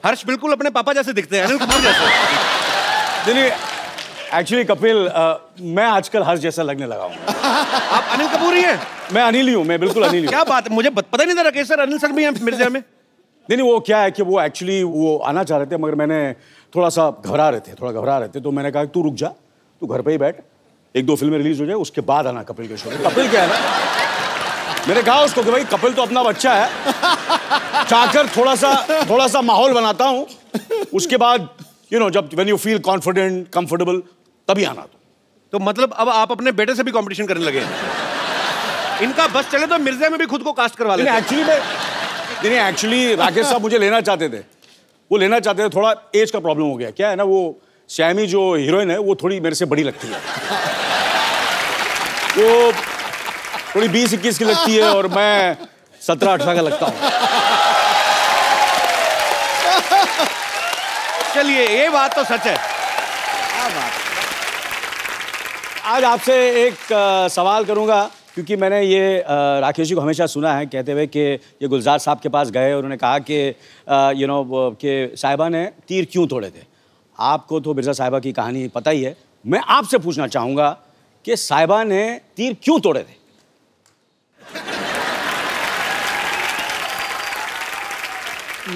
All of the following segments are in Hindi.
हर्ष बिल्कुल अपने पापा जैसे दिखते हैं, अनिल कपूर जैसे। नहीं, एक्चुअली कपिल, मैं आजकल हर्ष जैसा लगने लगा हूँ। आप अनिल कपूर ही हैं? मैं अनिल ही हूँ, मैं बिल्कुल अनिल ही हूँ। क्या बात है, मुझे पता नहीं था राकेश सर अनिल सर भी हैं मिर्जा में। नहीं, वो क्या है कि वो एक्चुअली वो आना चाह रहे थे, मगर मैंने थोड़ा घबरा रहे थे, तो मैंने कहा तू रुक जा, तू घर पे ही बैठ, 1-2 फिल्में रिलीज हो जाए, उसके बाद आना कपिल के शो में। कपिल क्या है ना, मैंने कहा उसको कि भाई कपिल तो अपना बच्चा है, चाहकर थोड़ा सा माहौल बनाता हूँ, उसके बाद जब when you feel confident comfortable तभी आना। तो मतलब अब आप अपने बेटे से भी कंपटीशन करने लगे हैं? इनका बस चले तो मिर्जा में भी खुद को कास्ट करवा लेते। एक्चुअली राकेश साहब मुझे लेना चाहते थे, थोड़ा एज का प्रॉब्लम हो गया। क्या है ना, वो श्यामी जो हीरोइन है वो थोड़ी मेरे से बड़ी लगती है, वो थोड़ी 20-21 की लगती है और मैं 17-18 का लगता हूँ। चलिए, ये बात तो सच है। आज आपसे एक सवाल करूंगा, क्योंकि मैंने ये राकेश जी को हमेशा सुना है कहते हुए कि ये गुलजार साहब के पास गए और उन्होंने कहा कि कि साहिबा ने तीर क्यों तोड़े थे। आपको तो मिर्जा साहिबा की कहानी पता ही है, मैं आपसे पूछना चाहूंगा कि साहिबा ने तीर क्यों तोड़े थे?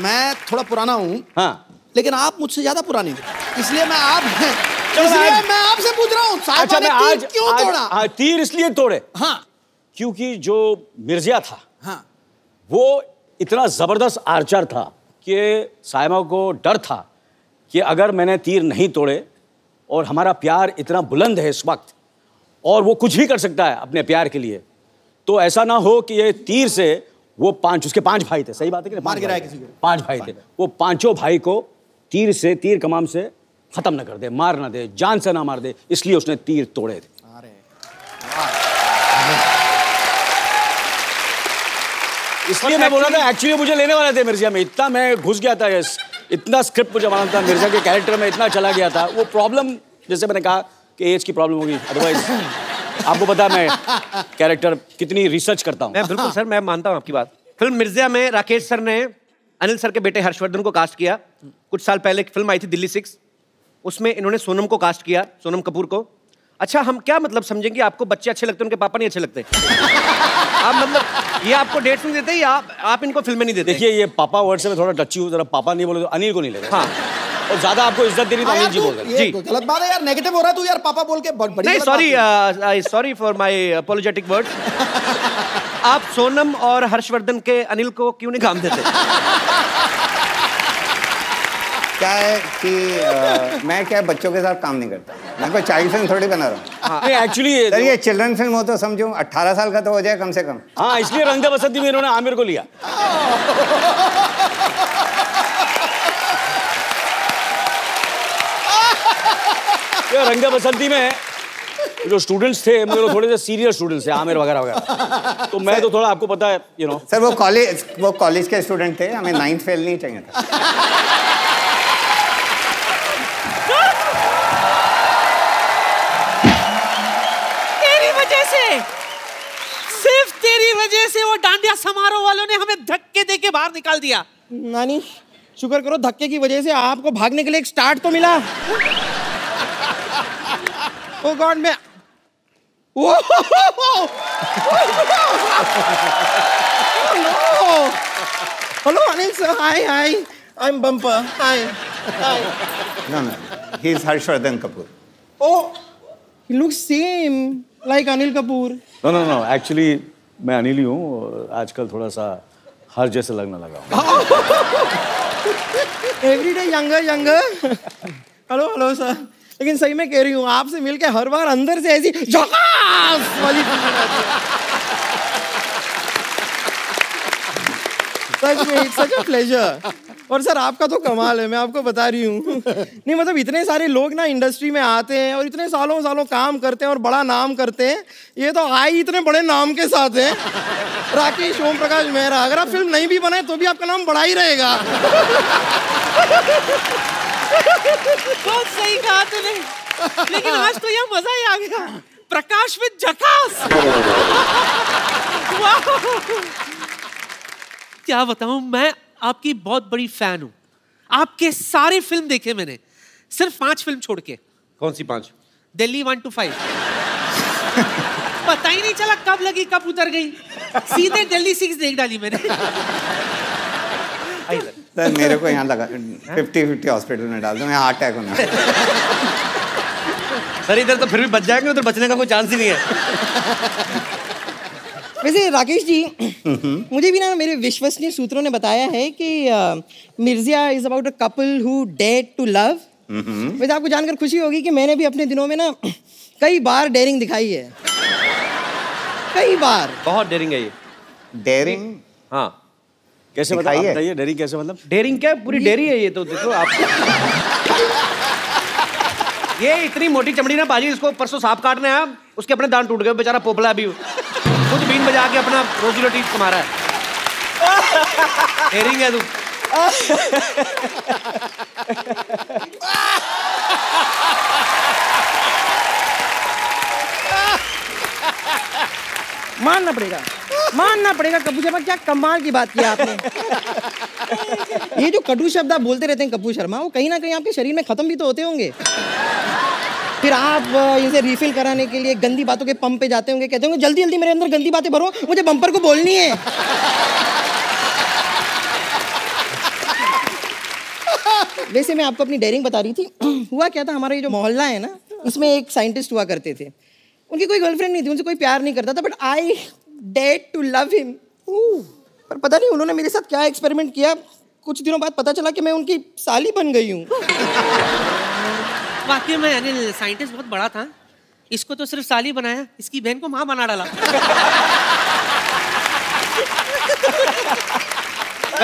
मैं थोड़ा पुराना हूँ, हाँ, लेकिन आप मुझसे ज्यादा पुराने हैं, इसलिए मैं आपसे पूछ रहा हूँ, साहिबा ने तीर क्यों तोड़ा? तीर इसलिए तोड़े, हाँ, क्योंकि जो मिर्जा था, हाँ, वो इतना जबरदस्त आर्चर था कि साहिबा को डर था कि अगर मैंने तीर नहीं तोड़े, और हमारा प्यार इतना बुलंद है इस वक्त और वो कुछ भी कर सकता है अपने प्यार के लिए, तो ऐसा ना हो कि ये तीर से वो उसके 5 भाई थे, सही बात है कि मार गिराया किसी को, 5 भाई थे, वो 5 भाई को तीर कमान से खत्म ना कर दे, मार ना दे, जान से ना मार दे, इसलिए उसने तीर तोड़े थे। इसलिए मैं बोल रहा था, एक्चुअली मुझे लेने वाले थे मिर्जा में, इतना मैं घुस गया था, इतना स्क्रिप्ट मुझे मालूम था, मिर्जा के कैरेक्टर में इतना चला गया था। वो प्रॉब्लम, जैसे मैंने कहा कि एज की प्रॉब्लम होगी, अदरवाइज आपको पता है मैं कैरेक्टर कितनी रिसर्च करता हूँ। मैं बिल्कुल सर, मैं मानता हूँ आपकी बात। फिल्म मिर्जा में राकेश सर ने अनिल सर के बेटे हर्षवर्धन को कास्ट किया। कुछ साल पहले एक फिल्म आई थी दिल्ली 6, उसमें इन्होंने सोनम को कास्ट किया, सोनम कपूर को। अच्छा, हम क्या मतलब समझेंगे, आपको बच्चे अच्छे लगते हैं, उनके पापा नहीं अच्छे लगते? आप मतलब ये आपको डेट्स नहीं देते या आप इनको फिल्में नहीं देते? देखिए, ये पापा वर्ड से मैं थोड़ा टची हूँ, जरा पापा नहीं बोले तो अनिल को नहीं लगेगा। हाँ, और ज्यादा आपको इज्जत देनी तो अनिल जी बोल रहे हैं। जी, गलत बात है यार, नेगेटिव हो रहा है तू यार, पापा बोल के बड़ी नहीं, sorry for my apologetic words. आप सोनम और हर्षवर्धन के अनिल को क्यों नहीं काम देते? क्या है कि मैं क्या बच्चों के साथ काम नहीं करता, मैं कोई चाइल्ड फिल्म थोड़ी बना रहा हूँ। एक्चुअली सर ये चिल्ड्रन फिल्म हो तो समझो 18 साल का तो हो जाए कम से कम। हाँ, इसलिए रंग दे बसंती में इन्होंने आमिर को लिया। रंग दे बसंती में जो स्टूडेंट्स थे मेरे थोड़े से सीरियस स्टूडेंट्स थे, आमिर वगैरह वगैरह, तो मैं तो थोड़ा आपको पता है सर वो कॉलेज के स्टूडेंट थे, हमें 9th फेल नहीं चाहिए था। सिर्फ तेरी वजह से वो डांडिया समारोह वालों ने हमें धक्के देके बाहर निकाल दिया। नानी, शुक्र करो धक्के की वजह से आपको भागने के लिए एक स्टार्ट तो मिला। ओ गॉड, मैं hello Anil sir, hi hi, I am bumper, hi hi. No, he is Harshvardhan Kapoor. Oh, he looks same like Anil Kapoor. No, actually मैं अनिल ही हूँ, आजकल थोड़ा सा हर जैसे लगने लगा। Every day younger. Hello sir, लेकिन सही में कह रही हूँ, आपसे मिलके हर बार अंदर से ऐसी झकास वाली सच में इट्स सच अ प्लेजर। और सर आपका तो कमाल है, मैं आपको बता रही हूँ। नहीं मतलब इतने सारे लोग ना इंडस्ट्री में आते हैं और इतने सालों काम करते हैं और बड़ा नाम करते हैं, ये तो आई इतने बड़े नाम के साथ हैं, राकेश, ओम प्रकाश मेहरा। अगर आप फिल्म नहीं भी बनाए तो भी आपका नाम बड़ा ही रहेगा। बहुत सही कहा तूने, लेकिन आज तो यह मजा ही आ गया, प्रकाश विद झकास। क्या बताऊं, मैं आपकी बहुत बड़ी फैन हूं। आपके सारी फिल्म देखे मैंने, सिर्फ 5 फिल्म छोड़ के। कौन सी 5? दिल्ली 1 to 5। पता ही नहीं चला कब लगी कब उतर गई, सीधे दिल्ली 6 देख डाली मैंने। सर मेरे को यहाँ लगा 50-50 हॉस्पिटल में डाल दो, मैं हार्ट अटैक होना। सर इधर तो फिर भी बच जाएंगे, उधर बचने का कोई चांस ही नहीं है। वैसे राकेश जी, मुझे भी ना मेरे विश्वसनीय सूत्रों ने बताया है कि Mirzya is about a couple who dare to love. वैसे आपको जानकर खुशी होगी कि मैंने भी अपने दिनों में ना कई बार डेयरिंग दिखाई है, कई बार। बहुत डेयरिंग है ये। डेयरिंग? हाँ। कैसे बताइए डेयरिंग कैसे मतलब? डेयरिंग क्या, पूरी डेयरी है ये तो। देखो आप, ये इतनी मोटी चमड़ी ना बाजी, इसको परसों सांप काटने आया, उसके अपने दांत टूट गए, बेचारा पोपला अभी खुद बीन बजा के अपना रोजी रोटी कमा रहा है। डेयरिंग है तू। मानना पड़ेगा कपूर शर्मा, क्या कमाल की बात की आपने। ये जो कटु शब्द आप बोलते रहते हैं कपूर शर्मा, वो कहीं ना कहीं आपके शरीर में खत्म भी तो होते होंगे। फिर आप इसे रिफिल कराने के लिए गंदी बातों के पंप पे जाते होंगे, कहते होंगे जल्दी जल्दी मेरे अंदर गंदी बातें भरो, मुझे बम्पर को बोलनी है। वैसे मैं आपको अपनी डेयरिंग बता रही थी। हुआ क्या था, हमारा ये जो मोहल्ला है ना, इसमें एक साइंटिस्ट हुआ करते थे। उनकी कोई गर्लफ्रेंड नहीं थी, उनसे कोई प्यार नहीं करता था, but I dare to love him. पर पता नहीं उन्होंने मेरे साथ क्या एक्सपेरिमेंट किया, कुछ दिनों बाद पता चला कि मैं उनकी साली बन गई हूँ। वाकई में अनिल साइंटिस्ट बहुत बड़ा था, इसको तो सिर्फ साली बनाया, इसकी बहन को माँ बना डाला।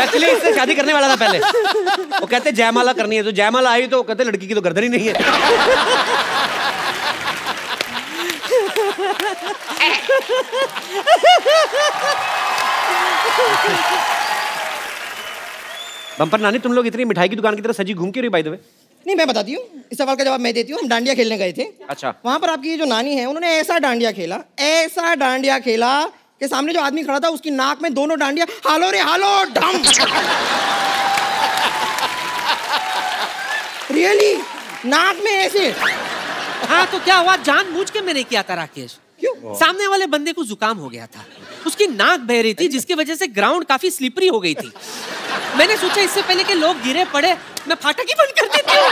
एक्चुअली इससे शादी करने वाला था पहले। वो कहते जयमाला करनी है, तो जयमाला आई तो कहते लड़की की तो गर्दन ही नहीं है। बम्पर नानी, तुम लोग इतनी मिठाई की दुकान की तरह सजी घूम के रही बाय द वे? नहीं, मैं बताती हूँ, इस सवाल का जवाब मैं देती हूँ। हम डांडिया खेलने गए थे। अच्छा। वहां पर आपकी ये जो नानी है, उन्होंने ऐसा डांडिया खेला कि सामने जो आदमी खड़ा था उसकी नाक में दोनों डांडिया हालो रे हालो डम। रियली नाक में ऐसे। हाँ तो क्या हुआ, जानबूझ के मैंने किया था राकेश। क्यों? सामने वाले बंदे को जुकाम हो गया था, उसकी नाक बह रही थी, जिसकी वजह से ग्राउंड काफी स्लिपरी हो गई थी। मैंने सोचा इससे पहले कि लोग गिरे पड़े, मैं फाटक ही बंद कर देती हूँ।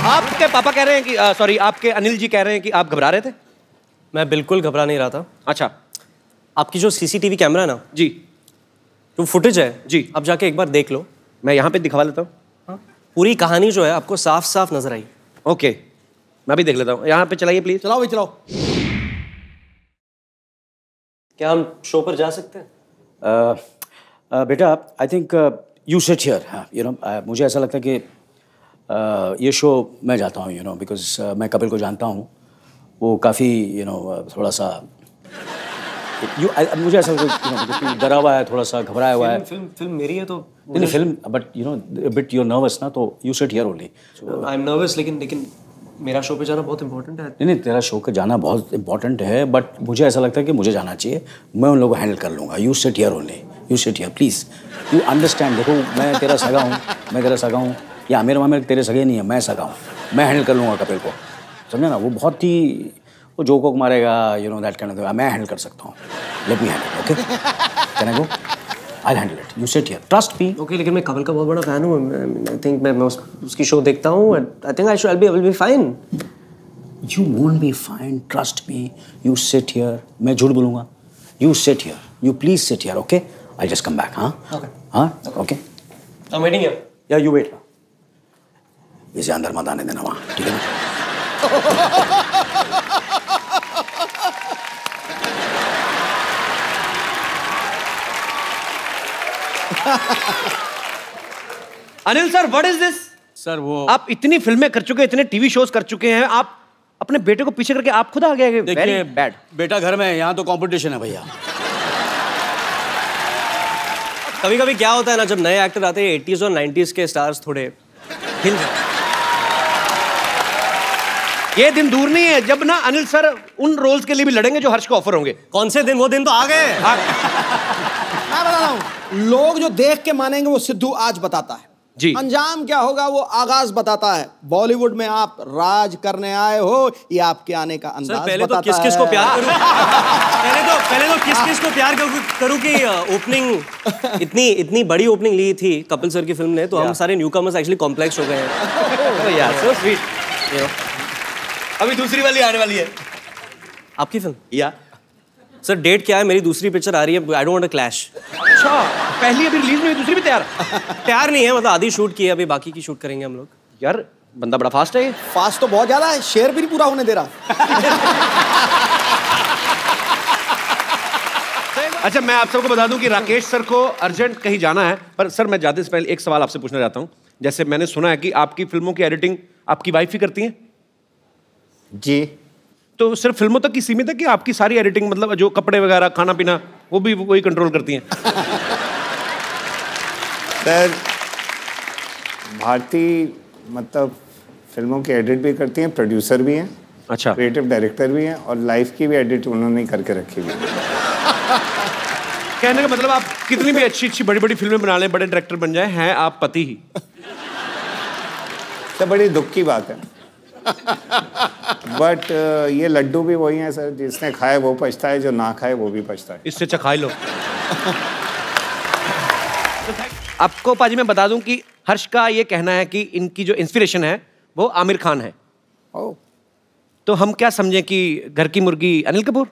आपके पापा कह रहे हैं कि सॉरी, आपके अनिल जी कह रहे हैं कि आप घबरा रहे थे? मैं बिल्कुल घबरा नहीं रहा था। अच्छा। आपकी जो सीसीटीवी कैमरा है ना जी, जो फुटेज है जी, आप जाके एक बार देख लो। मैं यहाँ पे दिखवा लेता हूँ। हाँ? पूरी कहानी जो है आपको साफ साफ नजर आई। ओके, मैं भी देख लेता हूँ। यहाँ पे चलाइए प्लीज। चलाओ भाई चलाओ। क्या हम शो पर जा सकते हैं? बेटा I think you sit here. You know मुझे ऐसा लगता है कि ये शो मैं जाता हूँ, यू नो, बिकॉज मैं कपिल को जानता हूँ। वो काफ़ी यू नो थोड़ा सा मुझे ऐसा डरा हुआ है, थोड़ा सा घबराया हुआ है। फिल्म मेरी है तो नहीं film, but you know bit you nervous ना, तो you sit here only. I am nervous, लेकिन मेरा शो पे जाना बहुत इंपॉर्टेंट है। नहीं, तेरा शो पे जाना बहुत इंपॉर्टेंट है, बट मुझे ऐसा लगता है कि मुझे जाना चाहिए। मैं उन लोगों को हैंडल कर लूँगा। You sit here only, you sit here please, you understand. देखो मैं तेरा सगा हूँ, या मेरे माँ में तेरे सगे नहीं है, मैं सगा हूँ। मैं हैंडल कर लूँगा कपिल को, समझे ना। वो बहुत ही वो जोकों को मारेगा, you know that kind of, मैं हैंडल कर सकता हूँ। Let me handle, okay? Can I go? I handle it, you sit here, trust me. Okay, लेकिन मैं कपिल का बहुत बड़ा फैन हूँ। आई थिंक मैं उसकी शो देखता हूँ। I think I will be fine. You won't be fine, trust me. You sit here. मैं झूठ बोलूँगा? You sit here. You please sit here, okay? I'll just come back, हाँ? Okay. हाँ? Okay. I'm waiting here. Yeah, you wait. इसे अंदर मत आने देना वहाँ, ठीक है ना? Anil sir, what is this? Sir वो आप इतनी फिल्में कर चुके हैं, इतने टीवी शोज कर चुके हैं, आप अपने बेटे को पीछे करके आप खुद आ गए। Very bad. बेटा घर में है, यहाँ तो कंपटीशन है भैया। कभी कभी क्या होता है ना, जब नए एक्टर आते हैं 80s और 90s के स्टार्स थोड़े हिल जाते हैं। ये दिन दूर नहीं है जब ना अनिल सर उन रोल्स के लिए भी लड़ेंगे जो हर्ष को ऑफर होंगे। कौन से दिन? वो दिन तो आ गए। मैं बता रहा हूँ, लोग जो देख के मानेंगे वो सिद्धू आज बताता है जी। अंजाम क्या होगा वो आगाज बताता है। बॉलीवुड में आप राज करने आए हो, ये आपके आने का अंदाज पहले बताता तो किस किस को है। प्यार करूं पहले तो किस किस को प्यार करूं कि ओपनिंग इतनी बड़ी ओपनिंग ली थी कपिल सर की फिल्म ने, तो हम सारे न्यूकमर्स एक्चुअली कॉम्प्लेक्स हो गए हैं। यार सो स्वीट। अभी दूसरी वाली आने वाली है आपकी फिल्म। या सर डेट क्या है? मेरी दूसरी पिक्चर आ रही है, I don't want to clash. अच्छा, पहली अभी रिलीज में हुई, दूसरी भी तैयार? तैयार नहीं है, मतलब आधी शूट की है, अभी बाकी की शूट करेंगे हम लोग। यार बंदा बड़ा फास्ट है ये। फास्ट तो बहुत ज्यादा है, शेर भी नहीं पूरा होने दे रहा। अच्छा, मैं आप सबको बता दूं कि राकेश सर को अर्जेंट कहीं जाना है, पर सर मैं जाते से पहले एक सवाल आपसे पूछना चाहता हूं। जैसे मैंने सुना है कि आपकी फिल्मों की एडिटिंग आपकी वाइफ ही करती हैं? जी। तो सिर्फ फिल्मों तक की सीमित है कि आपकी सारी एडिटिंग, मतलब जो कपड़े वगैरह, खाना पीना, वो भी वही कंट्रोल करती हैं? सर भारती मतलब फिल्मों की एडिट भी करती हैं, प्रोड्यूसर भी हैं, अच्छा, क्रिएटिव डायरेक्टर भी हैं, और लाइफ की भी एडिट उन्होंने करके रखी हुई है। कहने का मतलब आप कितनी भी अच्छी अच्छी बड़ी बड़ी फिल्में बना लें, बड़े डायरेक्टर बन जाए, हैं आप पति ही। तो बड़ी दुख की बात है। बट ये लड्डू भी वही है सर, जिसने खाए वो पछता है, जो ना खाए वो भी पछता है। इससे चखाई लो। आपको पाजी मैं बता दूं कि हर्ष का ये कहना है कि इनकी जो इंस्पिरेशन है वो आमिर खान है। ओह, तो हम क्या समझें कि घर की मुर्गी अनिल कपूर?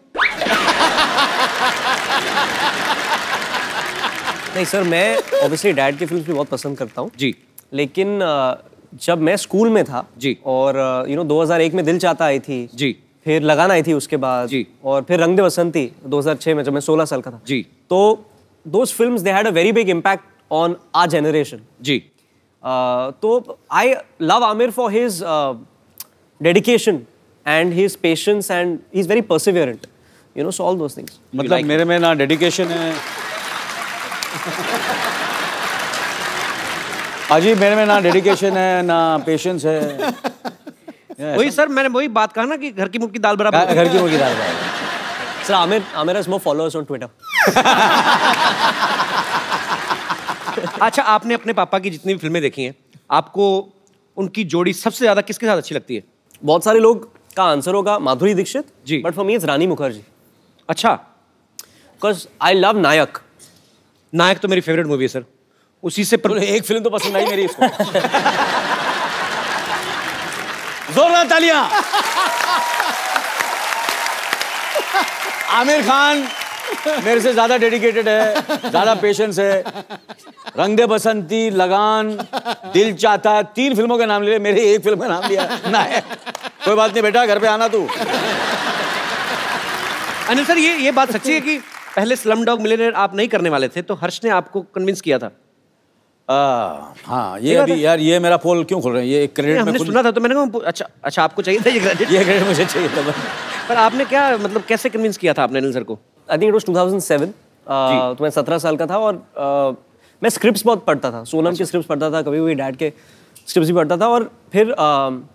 नहीं सर, मैं ऑब्वियसली डैड की फिल्म भी बहुत पसंद करता हूँ जी, लेकिन जब मैं स्कूल में था जी, और 2001 में दिल चाहता आई थी जी, फिर लगान आई थी उसके बाद जी, और फिर रंग दे बसंती 2006 में, जब मैं 16 साल का था जी, तो those films they had a very big impact on our generation जी। तो I love Aamir for his dedication and his patience and he is very perseverant, you know, so all those things. मतलब मेरे में ना डेडिकेशन है अजी, मेरे में ना डेडिकेशन है ना पेशेंस है। वही सर, मैंने वही बात कहा ना कि घर की मुर्गी दाल बराबर। घर की मुर्गी दाल बराबर। Sir Aamir has more followers on Twitter. अच्छा, आपने अपने पापा की जितनी भी फिल्में देखी हैं, आपको उनकी जोड़ी सबसे ज्यादा किसके साथ अच्छी लगती है? बहुत सारे लोग का आंसर होगा माधुरी दीक्षित जी, बट फॉर मी इट्स रानी मुखर्जी। अच्छा, बिकॉज आई लव नायक। नायक तो मेरी फेवरेट मूवी है सर, उसी से एक फिल्म तो पसंद आई मेरी इसको। जोरदार तालियां। आमिर खान मेरे से ज्यादा डेडिकेटेड है, ज्यादा पेशेंस है। रंग दे बसंती, लगान, दिल चाहता, 3 फिल्मों के नाम लिए, मेरे एक फिल्म का नाम लिया ना है। कोई बात नहीं बेटा, घर पे आना तू। अनिल सर, ये बात सच्ची है कि पहले स्लम डॉग मिलियनेयर आप नहीं करने वाले थे, तो हर्ष ने आपको कन्विंस किया था? हाँ, ये अभी यार ये मेरा पोल क्यों खोल रहे हैं? ये क्रेडिट हमने सुना था तो मैंने कहा अच्छा आपको चाहिए था ये क्रेडिट? ये क्रेडिट मुझे चाहिए था। पर आपने क्या, मतलब कैसे कन्विंस किया था आपने अनिल सर को? I think it was 2007। तो मैं 17 साल का था और मैं स्क्रिप्ट्स बहुत पढ़ता था, सोनम की स्क्रिप्ट्स पढ़ता था, कभी कभी डैड के स्क्रिप्ट्स भी पढ़ता था, और फिर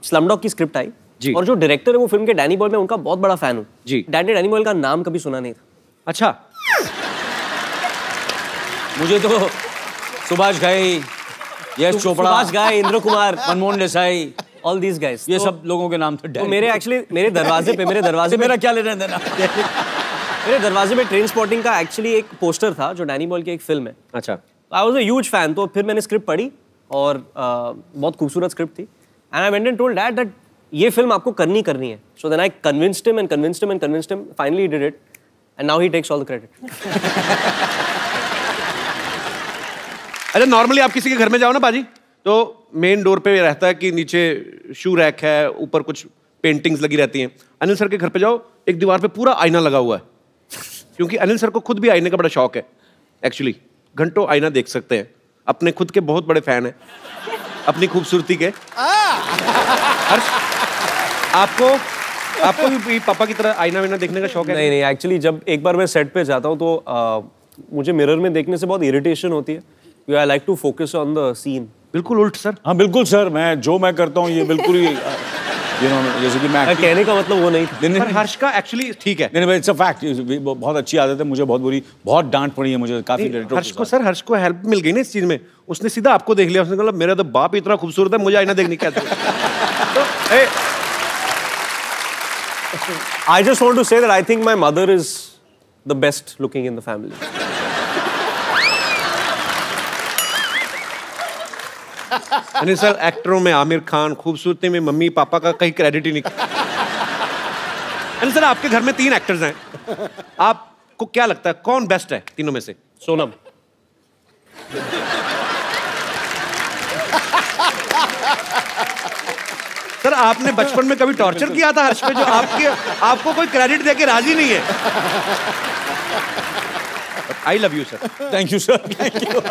स्लमडॉग की स्क्रिप्ट आई जी, और जो डायरेक्टर है वो फिल्म के डैनी बॉयल, मैं उनका बहुत बड़ा फैन हूँ जी। डैड ने डैनी बॉयल का नाम कभी सुना नहीं था। अच्छा, मुझे तो सुभाष घाई, यश चोपड़ा, सुभाष घाई, Indra Kumar, Manmohan Desai, all these guys, ये सब लोगों के नाम थे। तो मेरे दरवाजे पे मेरा क्या लेना देना? मेरे दरवाजे पे ट्रेन स्पॉटिंग का एक्चुअली एक पोस्टर था जो डैनी बॉयल की एक फिल्म है। अच्छा, I was a huge fan. तो फिर मैंने स्क्रिप्ट पढ़ी और बहुत खूबसूरत स्क्रिप्ट थी, and I went and told dad that ये फिल्म आपको करनी है। So then I convinced him, finally he did it, and now he takes all the credit. अच्छा, नॉर्मली आप किसी के घर में जाओ ना पाजी, तो मेन डोर पे रहता है कि नीचे शू रैक है, ऊपर कुछ पेंटिंग्स लगी रहती हैं। अनिल सर के घर पे जाओ, एक दीवार पे पूरा आईना लगा हुआ है, क्योंकि अनिल सर को खुद भी आईने का बड़ा शौक है। एक्चुअली घंटों आईना देख सकते हैं, अपने खुद के बहुत बड़े फैन हैं अपनी खूबसूरती के। हर्ष, आपको भी पापा की तरह आईना वाईना देखने का शौक है? नहीं, एक्चुअली जब एक बार मैं सेट पे जाता हूँ तो मुझे मिरर में देखने से बहुत इरिटेशन होती है। I like to focus on the scene. बिल्कुल उल्ट सर। हाँ बिल्कुल सर, मैं करता हूँ ये बिल्कुल ही यू नो, जैसे कि मैं कहने का मतलब वो नहीं था। पर हर्ष का एक्चुअली ठीक है। नहीं, इट्स अ फैक्ट, बहुत अच्छी आदत है, मुझे बहुत डांट पड़ी है मुझे काफी डायरेक्टर। हर्ष को हेल्प मिल गई ना इस चीज में, उसने सीधा आपको देख लिया, उसने कहा मेरा तो बाप इतना खूबसूरत है, मुझे आईना देखने क्या I just want to say that I think my mother is the best looking in the family. Anil sir, एक्टरों में आमिर खान, खूबसूरती में मम्मी पापा का कहीं क्रेडिट ही नहीं। अनिल सर, आपके घर में 3 एक्टर्स हैं, आपको क्या लगता है कौन बेस्ट है तीनों में से? सोनम। सर, आपने बचपन में कभी टॉर्चर किया था हर्ष पे, जो आपको कोई क्रेडिट देके राजी नहीं है? I love you sir. Thank you sir, thank you.